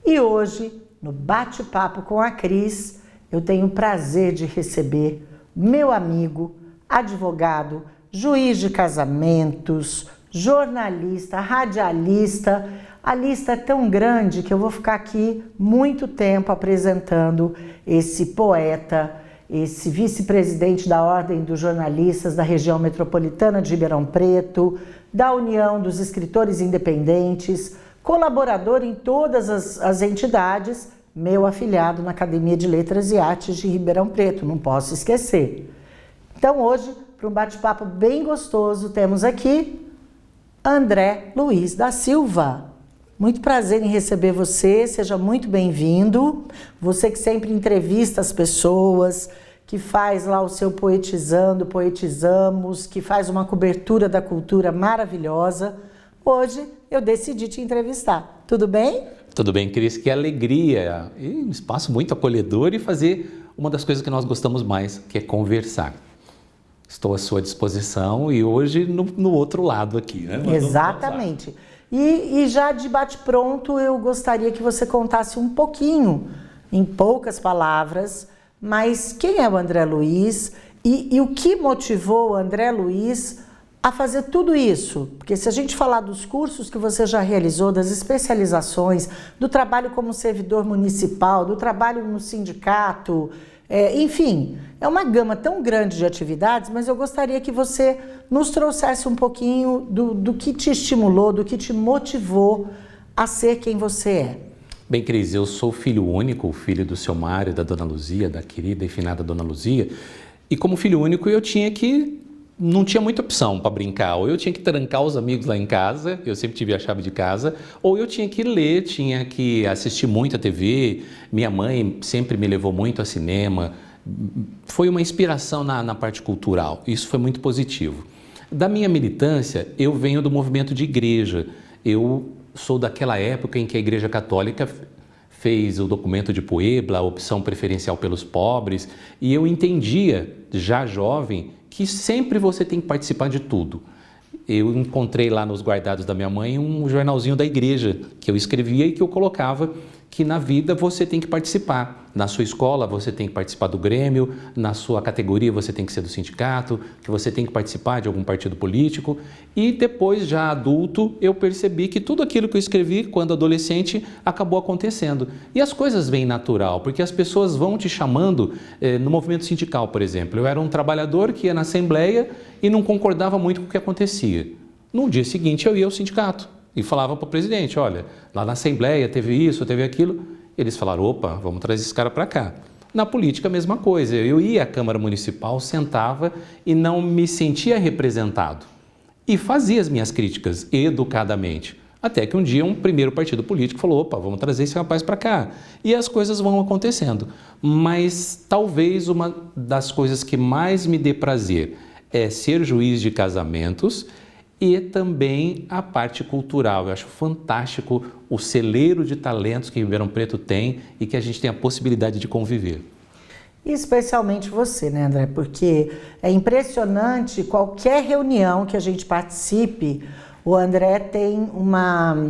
E hoje, no Bate-Papo com a Cris, eu tenho o prazer de receber meu amigo, advogado, juiz de casamentos, jornalista, radialista. A lista é tão grande que eu vou ficar aqui muito tempo apresentando esse poeta, esse vice-presidente da Ordem dos Jornalistas da região metropolitana de Ribeirão Preto, da União dos Escritores Independentes, colaborador em todas as entidades, meu afiliado na Academia de Letras e Artes de Ribeirão Preto, não posso esquecer. Então hoje, para um bate-papo bem gostoso, temos aqui André Luiz da Silva. Muito prazer em receber você, seja muito bem-vindo. Você que sempre entrevista as pessoas, que faz lá o seu Poetizando, Poetizamos, que faz uma cobertura da cultura maravilhosa. Hoje eu decidi te entrevistar. Tudo bem? Tudo bem, Cris. Que alegria e um espaço muito acolhedor e fazer uma das coisas que nós gostamos mais, que é conversar. Estou à sua disposição e hoje no outro lado aqui, né? Exatamente. E já de bate-pronto, eu gostaria que você contasse um pouquinho, em poucas palavras, mas quem é o André Luiz e o que motivou o André Luiz a fazer tudo isso? Porque se a gente falar dos cursos que você já realizou, das especializações, do trabalho como servidor municipal, do trabalho no sindicato, enfim, é uma gama tão grande de atividades, mas eu gostaria que você nos trouxesse um pouquinho do que te estimulou, do que te motivou a ser quem você é. Bem, Cris, eu sou filho único, filho do seu Mário, da Dona Luzia, da querida e finada Dona Luzia, e como filho único não tinha muita opção para brincar, ou eu tinha que trancar os amigos lá em casa, eu sempre tive a chave de casa, ou eu tinha que ler, tinha que assistir muito a TV, minha mãe sempre me levou muito ao cinema, foi uma inspiração na parte cultural, isso foi muito positivo. Da minha militância, eu venho do movimento de igreja, eu sou daquela época em que a Igreja Católica fez o documento de Puebla, a opção preferencial pelos pobres, e eu entendia, já jovem, que sempre você tem que participar de tudo. Eu encontrei lá nos guardados da minha mãe um jornalzinho da igreja que eu escrevia e que eu colocava que na vida você tem que participar. Na sua escola você tem que participar do Grêmio, na sua categoria você tem que ser do sindicato, que você tem que participar de algum partido político. E depois, já adulto, eu percebi que tudo aquilo que eu escrevi quando adolescente acabou acontecendo. E as coisas vêm natural, porque as pessoas vão te chamando no movimento sindical, por exemplo. Eu era um trabalhador que ia na assembleia e não concordava muito com o que acontecia. No dia seguinte eu ia ao sindicato e falava para o presidente, olha, lá na assembleia teve isso, teve aquilo. Eles falaram, opa, vamos trazer esse cara para cá. Na política a mesma coisa, eu ia à Câmara Municipal, sentava e não me sentia representado. E fazia as minhas críticas educadamente. Até que um dia um primeiro partido político falou, opa, vamos trazer esse rapaz para cá. E as coisas vão acontecendo. Mas talvez uma das coisas que mais me dê prazer é ser juiz de casamentos e também a parte cultural. Eu acho fantástico o celeiro de talentos que Ribeirão Preto tem e que a gente tem a possibilidade de conviver. E especialmente você, né, André? Porque é impressionante, qualquer reunião que a gente participe, o André tem uma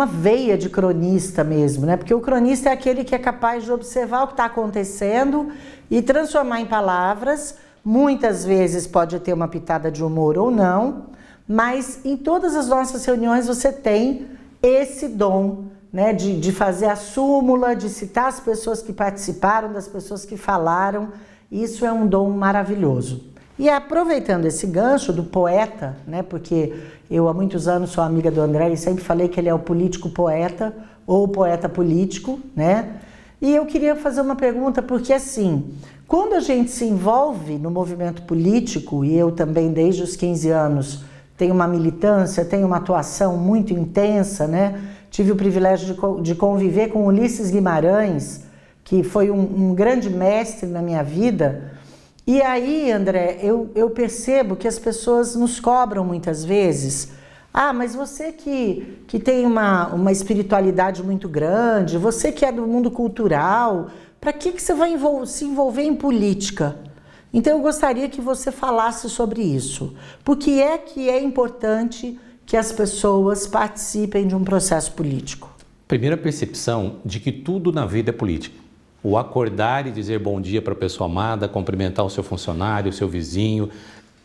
veia de cronista mesmo, né? Porque o cronista é aquele que é capaz de observar o que está acontecendo e transformar em palavras. Muitas vezes pode ter uma pitada de humor ou não, mas em todas as nossas reuniões você tem esse dom, né, de fazer a súmula, de citar as pessoas que participaram, das pessoas que falaram. Isso é um dom maravilhoso. E aproveitando esse gancho do poeta, né, porque eu há muitos anos sou amiga do André e sempre falei que ele é o político poeta ou o poeta político, né? E eu queria fazer uma pergunta, porque assim, quando a gente se envolve no movimento político, e eu também desde os 15 anos tenho uma militância, tenho uma atuação muito intensa, né? Tive o privilégio de conviver com Ulisses Guimarães, que foi um grande mestre na minha vida. E aí, André, eu percebo que as pessoas nos cobram muitas vezes. Ah, mas você que tem uma espiritualidade muito grande, você que é do mundo cultural, para que você vai se envolver em política? Então eu gostaria que você falasse sobre isso. Por que é importante que as pessoas participem de um processo político? Primeira percepção de que tudo na vida é política. O acordar e dizer bom dia para a pessoa amada, cumprimentar o seu funcionário, o seu vizinho,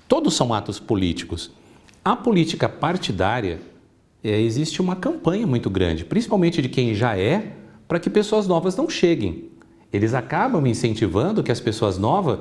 todos são atos políticos. A política partidária, existe uma campanha muito grande, principalmente de quem já é, para que pessoas novas não cheguem. Eles acabam incentivando que as pessoas novas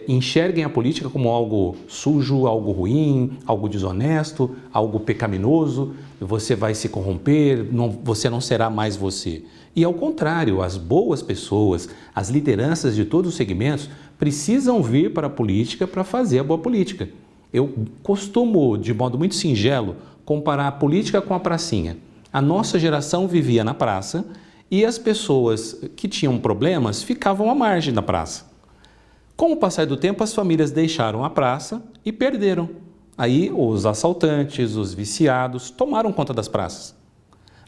enxerguem a política como algo sujo, algo ruim, algo desonesto, algo pecaminoso. Você vai se corromper, você não será mais você. E ao contrário, as boas pessoas, as lideranças de todos os segmentos precisam vir para a política para fazer a boa política. Eu costumo, de modo muito singelo, comparar a política com a pracinha. A nossa geração vivia na praça e as pessoas que tinham problemas ficavam à margem da praça. Com o passar do tempo, as famílias deixaram a praça e perderam. Aí os assaltantes, os viciados tomaram conta das praças.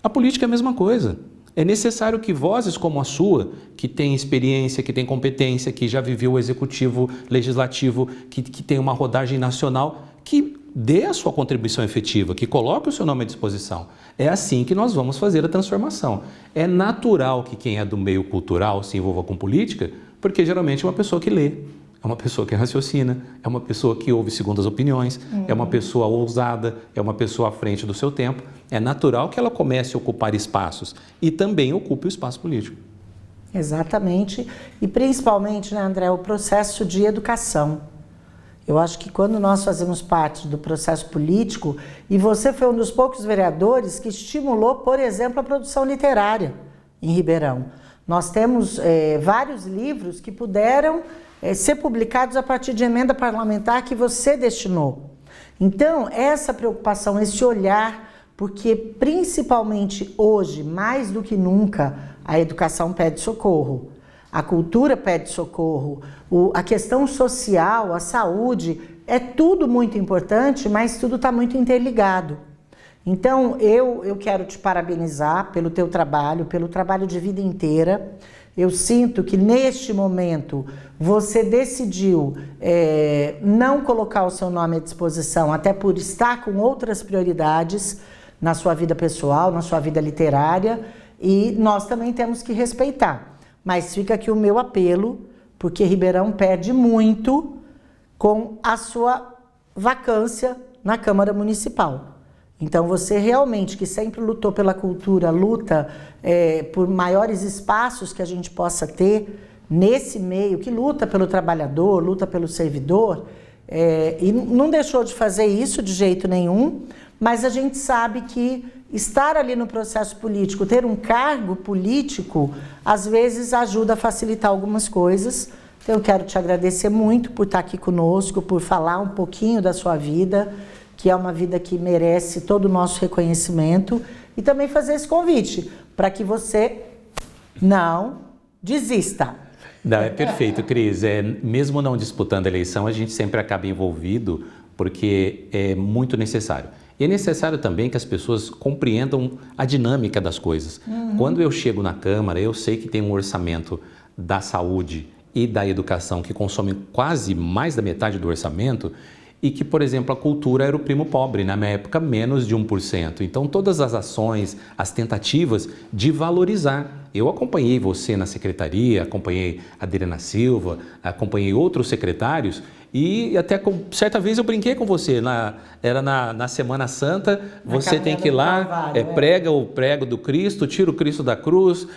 A política é a mesma coisa. É necessário que vozes como a sua, que tem experiência, que tem competência, que já viveu o executivo, legislativo, que tem uma rodagem nacional, que dê a sua contribuição efetiva, que coloque o seu nome à disposição. É assim que nós vamos fazer a transformação. É natural que quem é do meio cultural se envolva com política, porque geralmente é uma pessoa que lê, é uma pessoa que raciocina, é uma pessoa que ouve segundas opiniões, é uma pessoa ousada, é uma pessoa à frente do seu tempo. É natural que ela comece a ocupar espaços e também ocupe o espaço político. Exatamente. E principalmente, né, André, o processo de educação. Eu acho que quando nós fazemos parte do processo político, e você foi um dos poucos vereadores que estimulou, por exemplo, a produção literária em Ribeirão. Nós temos vários livros que puderam ser publicados a partir de emenda parlamentar que você destinou. Então, essa preocupação, esse olhar, porque principalmente hoje, mais do que nunca, a educação pede socorro. A cultura pede socorro, a questão social, a saúde, é tudo muito importante, mas tudo está muito interligado. Então, eu quero te parabenizar pelo teu trabalho, pelo trabalho de vida inteira. Eu sinto que neste momento você decidiu não colocar o seu nome à disposição, até por estar com outras prioridades na sua vida pessoal, na sua vida literária, e nós também temos que respeitar. Mas fica aqui o meu apelo, porque Ribeirão perde muito com a sua vacância na Câmara Municipal. Então você realmente, que sempre lutou pela cultura, luta por maiores espaços que a gente possa ter nesse meio, que luta pelo trabalhador, luta pelo servidor, e não deixou de fazer isso de jeito nenhum, mas a gente sabe que estar ali no processo político, ter um cargo político, às vezes ajuda a facilitar algumas coisas. Então, eu quero te agradecer muito por estar aqui conosco, por falar um pouquinho da sua vida, que é uma vida que merece todo o nosso reconhecimento, e também fazer esse convite para que você não desista. Não, é perfeito, Cris. Mesmo não disputando a eleição, a gente sempre acaba envolvido, porque é muito necessário. E é necessário também que as pessoas compreendam a dinâmica das coisas. Quando eu chego na Câmara, eu sei que tem um orçamento da saúde e da educação que consome quase mais da metade do orçamento, e que, por exemplo, a cultura era o primo pobre, na minha época menos de 1%. Então, todas as ações, as tentativas de valorizar. Eu acompanhei você na secretaria, acompanhei a Adriana Silva, acompanhei outros secretários, e até certa vez eu brinquei com você, era na Semana Santa, você tem que ir lá, prega o prego do Cristo, tira o Cristo da cruz,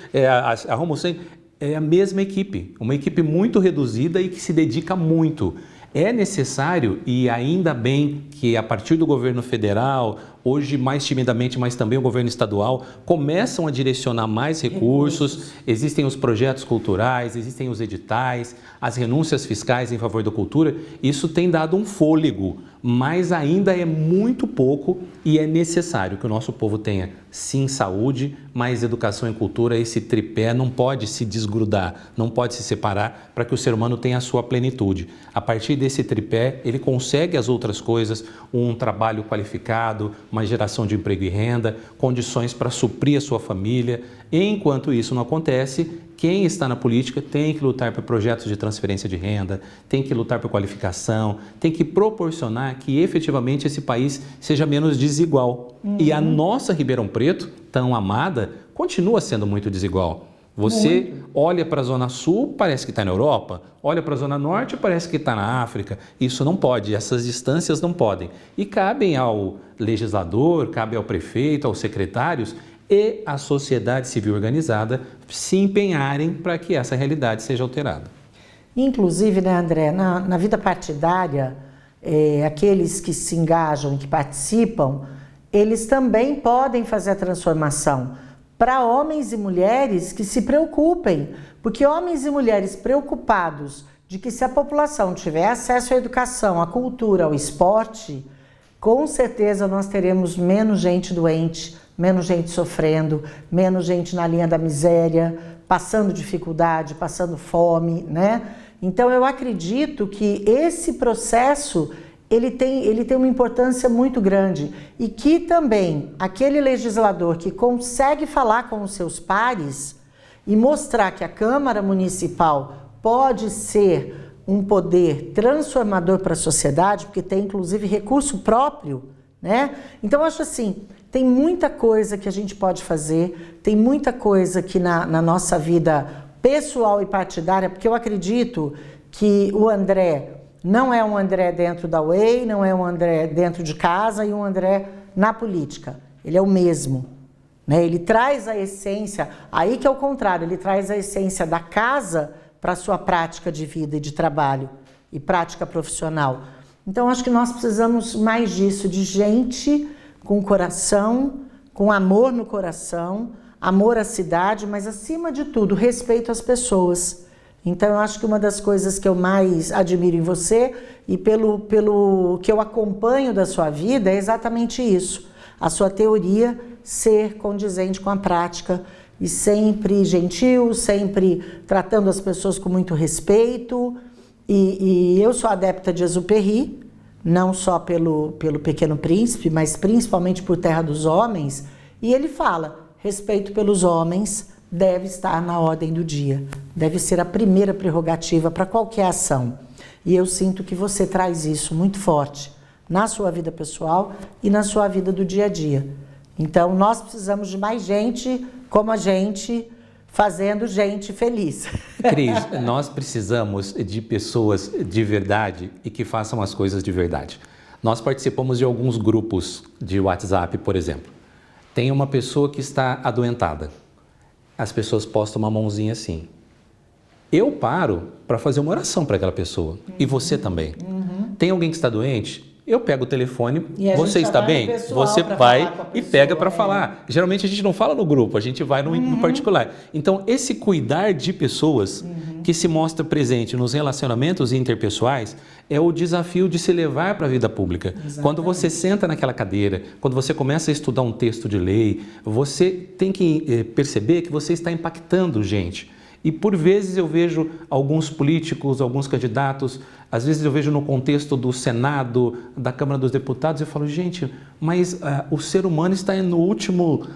arruma o sangue. É a mesma equipe, uma equipe muito reduzida e que se dedica muito. É necessário, e ainda bem que a partir do governo federal, hoje mais timidamente, mas também o governo estadual, começam a direcionar mais recursos, existem os projetos culturais, existem os editais, as renúncias fiscais em favor da cultura, isso tem dado um fôlego, mas ainda é muito pouco e é necessário que o nosso povo tenha, sim, saúde, mas educação e cultura, esse tripé não pode se desgrudar, não pode se separar para que o ser humano tenha a sua plenitude. A partir desse tripé, ele consegue as outras coisas, um trabalho qualificado, uma geração de emprego e renda, condições para suprir a sua família. Enquanto isso não acontece, quem está na política tem que lutar por projetos de transferência de renda, tem que lutar por qualificação, tem que proporcionar que efetivamente esse país seja menos desigual. E a nossa Ribeirão Preto, tão amada, continua sendo muito desigual. Você olha para a Zona Sul, parece que está na Europa, olha para a Zona Norte, parece que está na África. Isso não pode, essas distâncias não podem. E cabem ao legislador, cabe ao prefeito, aos secretários e à sociedade civil organizada se empenharem para que essa realidade seja alterada. Inclusive, né, André, na vida partidária, aqueles que se engajam, que participam, eles também podem fazer a transformação para homens e mulheres que se preocupem, porque homens e mulheres preocupados de que se a população tiver acesso à educação, à cultura, ao esporte, com certeza nós teremos menos gente doente, menos gente sofrendo, menos gente na linha da miséria, passando dificuldade, passando fome, né? Então eu acredito que esse processo ele tem uma importância muito grande e que também aquele legislador que consegue falar com os seus pares e mostrar que a Câmara Municipal pode ser um poder transformador para a sociedade, porque tem inclusive recurso próprio, né? Então eu acho assim, tem muita coisa que a gente pode fazer, tem muita coisa que na nossa vida pessoal e partidária, porque eu acredito que o André não é um André dentro da UEI, não é um André dentro de casa e um André na política. Ele é o mesmo, né? Ele traz a essência, aí que é o contrário, ele traz a essência da casa para a sua prática de vida e de trabalho e prática profissional. Então, acho que nós precisamos mais disso, de gente com coração, com amor no coração, amor à cidade, mas acima de tudo, respeito às pessoas. Então, eu acho que uma das coisas que eu mais admiro em você e pelo que eu acompanho da sua vida é exatamente isso. A sua teoria ser condizente com a prática e sempre gentil, sempre tratando as pessoas com muito respeito. E eu sou adepta de Exupéry, não só pelo Pequeno Príncipe, mas principalmente por Terra dos Homens. E ele fala, respeito pelos homens deve estar na ordem do dia, deve ser a primeira prerrogativa para qualquer ação. E eu sinto que você traz isso muito forte na sua vida pessoal e na sua vida do dia a dia. Então, nós precisamos de mais gente como a gente, fazendo gente feliz. Cris, nós precisamos de pessoas de verdade e que façam as coisas de verdade. Nós participamos de alguns grupos de WhatsApp, por exemplo. Tem uma pessoa que está adoentada. As pessoas postam uma mãozinha assim. Eu paro para fazer uma oração para aquela pessoa. E você também. Tem alguém que está doente? Eu pego o telefone, você está bem? Você vai e pega para falar. Geralmente a gente não fala no grupo, a gente vai no particular. Então, esse cuidar de pessoas que se mostra presente nos relacionamentos interpessoais é o desafio de se levar para a vida pública. Exatamente. Quando você senta naquela cadeira, quando você começa a estudar um texto de lei, você tem que perceber que você está impactando gente. E por vezes eu vejo alguns políticos, alguns candidatos, às vezes eu vejo no contexto do Senado, da Câmara dos Deputados, eu falo, gente, mas o ser humano está no último,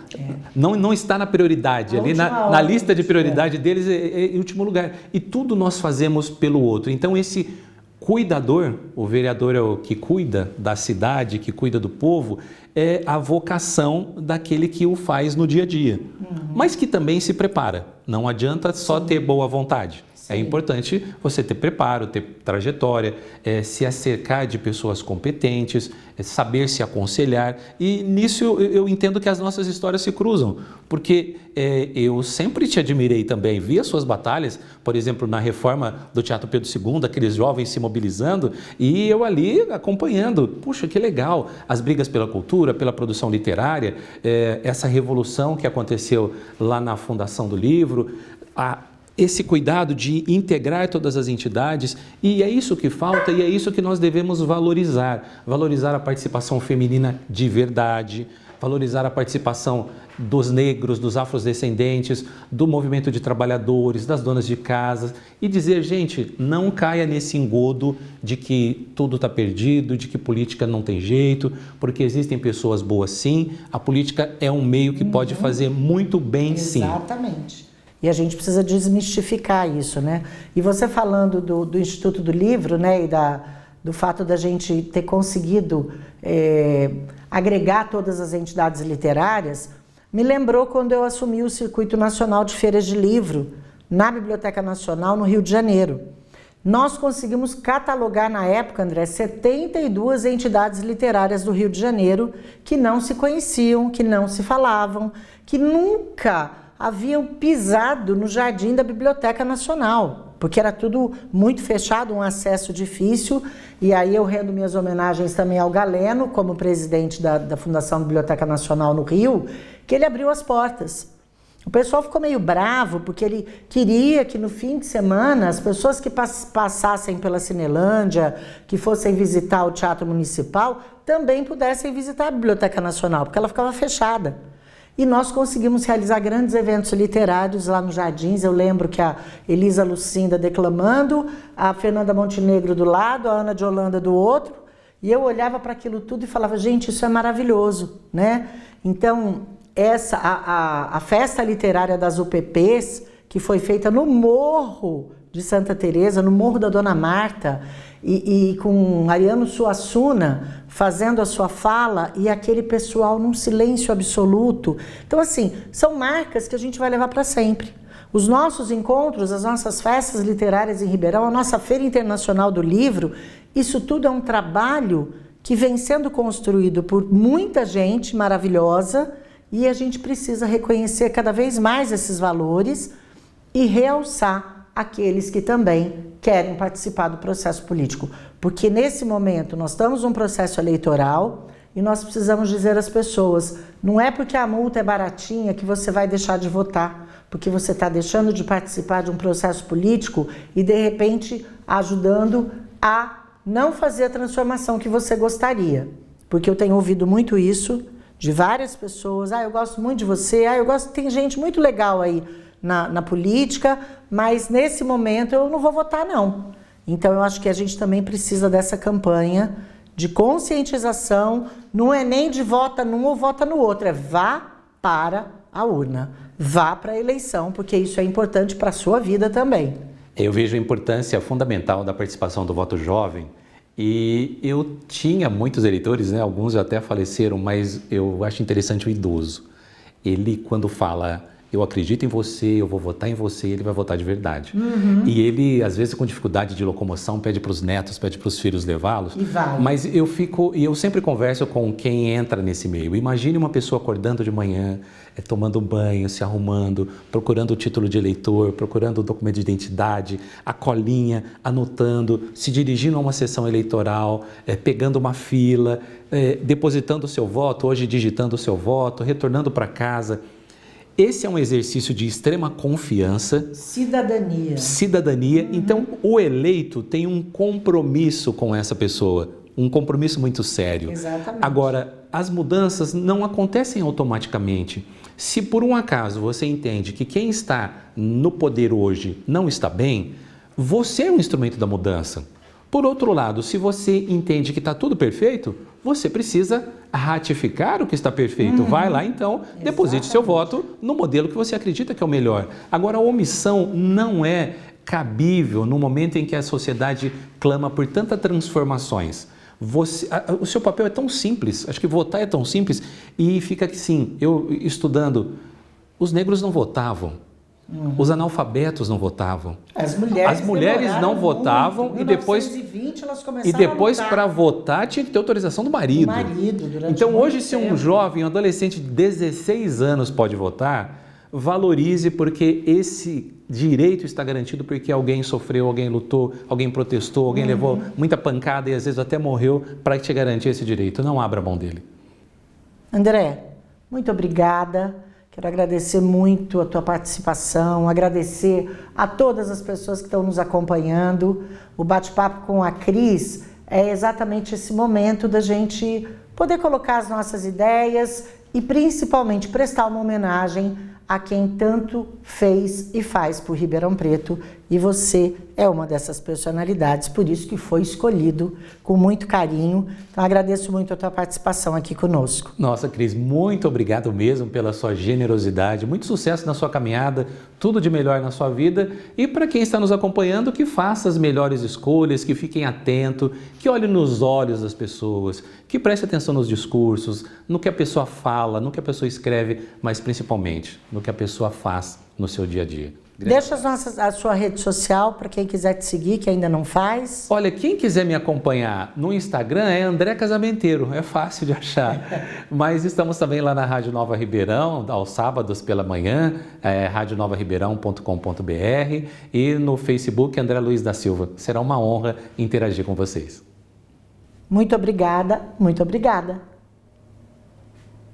não está na prioridade, ali na lista de prioridade deles é em último lugar. E tudo nós fazemos pelo outro. Então esse cuidador, o vereador é o que cuida da cidade, que cuida do povo, é a vocação daquele que o faz no dia a dia, mas que também se prepara. Não adianta só ter boa vontade. Sim. É importante você ter preparo, ter trajetória, se acercar de pessoas competentes, saber se aconselhar. E nisso eu entendo que as nossas histórias se cruzam, porque eu sempre te admirei também, vi as suas batalhas, por exemplo, na reforma do Teatro Pedro II, aqueles jovens se mobilizando, e eu ali acompanhando. Puxa, que legal! As brigas pela cultura, pela produção literária, essa revolução que aconteceu lá na fundação do livro, esse cuidado de integrar todas as entidades, e é isso que falta e é isso que nós devemos valorizar. Valorizar a participação feminina de verdade, valorizar a participação dos negros, dos afrodescendentes, do movimento de trabalhadores, das donas de casa e dizer, gente, não caia nesse engodo de que tudo está perdido, de que política não tem jeito, porque existem pessoas boas sim, a política é um meio que pode fazer muito bem sim. Exatamente. E a gente precisa desmistificar isso, né? E você falando do Instituto do Livro, né, e do fato da gente ter conseguido agregar todas as entidades literárias, me lembrou quando eu assumi o Circuito Nacional de Feiras de Livro na Biblioteca Nacional, no Rio de Janeiro. Nós conseguimos catalogar na época, André, 72 entidades literárias do Rio de Janeiro que não se conheciam, que não se falavam, que nunca haviam pisado no jardim da Biblioteca Nacional, porque era tudo muito fechado, um acesso difícil, e aí eu rendo minhas homenagens também ao Galeno, como presidente da Fundação Biblioteca Nacional no Rio, que ele abriu as portas. O pessoal ficou meio bravo, porque ele queria que no fim de semana as pessoas que passassem pela Cinelândia, que fossem visitar o Teatro Municipal, também pudessem visitar a Biblioteca Nacional, porque ela ficava fechada. E nós conseguimos realizar grandes eventos literários lá nos Jardins. Eu lembro que a Elisa Lucinda declamando, a Fernanda Montenegro do lado, a Ana de Holanda do outro, e eu olhava para aquilo tudo e falava, gente, isso é maravilhoso, né? Então, a festa literária das UPPs, que foi feita no Morro de Santa Teresa, no Morro da Dona Marta, e com Ariano Suassuna fazendo a sua fala e aquele pessoal num silêncio absoluto. Então, assim, são marcas que a gente vai levar para sempre. Os nossos encontros, as nossas festas literárias em Ribeirão, a nossa Feira Internacional do Livro, isso tudo é um trabalho que vem sendo construído por muita gente maravilhosa e a gente precisa reconhecer cada vez mais esses valores e realçar aqueles que também querem participar do processo político. Porque nesse momento nós estamos num processo eleitoral e nós precisamos dizer às pessoas, não é porque a multa é baratinha que você vai deixar de votar, porque você está deixando de participar de um processo político e de repente ajudando a não fazer a transformação que você gostaria. Porque eu tenho ouvido muito isso de várias pessoas, eu gosto muito de você, tem gente muito legal aí na política, mas nesse momento eu não vou votar não. Então eu acho que a gente também precisa dessa campanha de conscientização, não é nem de vota num ou vota no outro, é vá para a urna, vá para a eleição, porque isso é importante para a sua vida também. Eu vejo a importância fundamental da participação do voto jovem e eu tinha muitos eleitores, né? Alguns até faleceram, mas eu acho interessante o idoso. Ele quando fala eu acredito em você, eu vou votar em você, ele vai votar de verdade. E ele, às vezes, com dificuldade de locomoção, pede para os netos, pede para os filhos levá-los. Mas eu sempre converso com quem entra nesse meio. Imagine uma pessoa acordando de manhã, tomando banho, se arrumando, procurando o título de eleitor, procurando o documento de identidade, a colinha, anotando, se dirigindo a uma sessão eleitoral, pegando uma fila, depositando o seu voto, hoje digitando o seu voto, retornando para casa. Esse é um exercício de extrema confiança. Cidadania. Então, o eleito tem um compromisso com essa pessoa, um compromisso muito sério. Exatamente. Agora, as mudanças não acontecem automaticamente. Se por um acaso você entende que quem está no poder hoje não está bem, você é um instrumento da mudança. Por outro lado, se você entende que está tudo perfeito, você precisa ratificar o que está perfeito. Vai lá, então, deposite seu voto no modelo que você acredita que é o melhor. Agora, a omissão não é cabível no momento em que a sociedade clama por tantas transformações. O seu papel é tão simples, acho que votar é tão simples, e fica assim, eu estudando, os negros não votavam. Os analfabetos não votavam. As mulheres não votavam muito. E depois elas começaram para votar tinha que ter autorização do marido. Então hoje se um jovem, um adolescente de 16 anos pode votar, valorize porque esse direito está garantido porque alguém sofreu, alguém lutou, alguém protestou, alguém levou muita pancada e às vezes até morreu para te garantir esse direito. Não abra mão dele. André, muito obrigada. Quero agradecer muito a tua participação, agradecer a todas as pessoas que estão nos acompanhando. O bate-papo com a Cris é exatamente esse momento da gente poder colocar as nossas ideias e principalmente prestar uma homenagem a quem tanto fez e faz por Ribeirão Preto, e você é uma dessas personalidades, por isso que foi escolhido com muito carinho. Então agradeço muito a tua participação aqui conosco. Nossa, Cris, muito obrigado mesmo pela sua generosidade, muito sucesso na sua caminhada, tudo de melhor na sua vida, e para quem está nos acompanhando, que faça as melhores escolhas, que fiquem atento, que olhe nos olhos das pessoas, que preste atenção nos discursos, no que a pessoa fala, no que a pessoa escreve, mas principalmente no que a pessoa faz no seu dia a dia. Deixa a sua rede social para quem quiser te seguir, que ainda não faz. Olha, quem quiser me acompanhar no Instagram é André Casamenteiro, é fácil de achar. Mas estamos também lá na Rádio Nova Ribeirão, aos sábados pela manhã, radionovaribeirão.com.br, e no Facebook André Luiz da Silva. Será uma honra interagir com vocês. Muito obrigada, muito obrigada.